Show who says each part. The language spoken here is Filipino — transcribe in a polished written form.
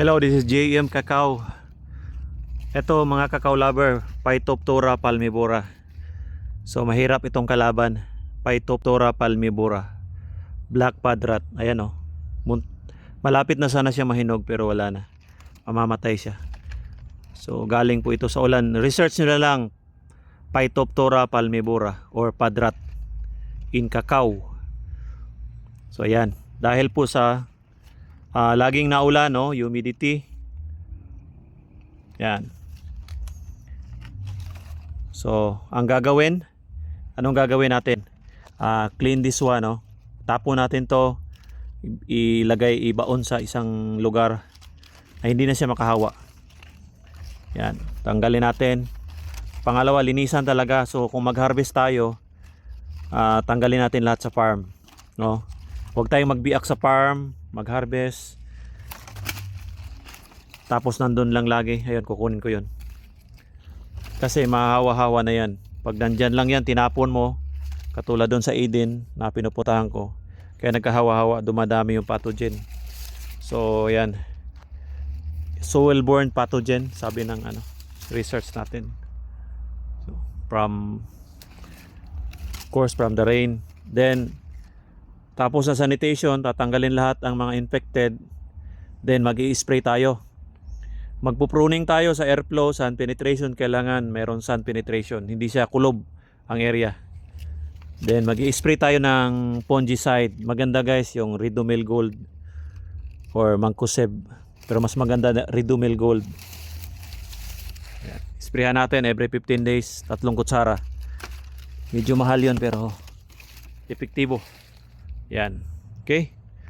Speaker 1: Hello, this is JM Cacao. Ito mga cacao lover, Phytophthora palmivora. So mahirap itong kalaban, Phytophthora palmivora. Black pod rat. Ayan oh. Malapit na sana siya mahinog pero wala na. Mamamatay siya. So galing po ito sa ulan. Research nyo na lang Phytophthora palmivora or pod rat in cacao. So ayan, dahil po sa laging naulan, no, humidity. Yan. So, anong gagawin natin? Clean this one, no. Tapo natin 'to, ibaon sa isang lugar na hindi na siya makahawa. Yan, tanggalin natin. Pangalawa, linisan talaga. So, kung mag-harvest tayo, tanggalin natin lahat sa farm, no. Huwag tayong magbiak sa farm, mag-harvest tapos nandun lang lagi. Ayun, kukunin ko yun kasi mahahawa-hawa na yan. Pag nandyan lang yan, tinapon mo, katulad doon sa Eden na pinuputahan ko, kaya nagkahawa-hawa, dumadami yung pathogen. So yan, soil-borne pathogen, sabi ng research natin. So, from the rain. Then tapos sa sanitation, tatanggalin lahat ang mga infected. Then mag-i-spray tayo. Magpo-pruning tayo sa airflow, sun penetration. Kailangan meron sun penetration, hindi siya kulob ang area. Then mag-i-spray tayo ng fungicide. Maganda guys yung Redomil Gold or Mancozeb, pero mas maganda na Redomil Gold. Sprayhan natin every 15 days, 3 kutsara. Medyo mahal yun pero epektibo. Yan. Okay?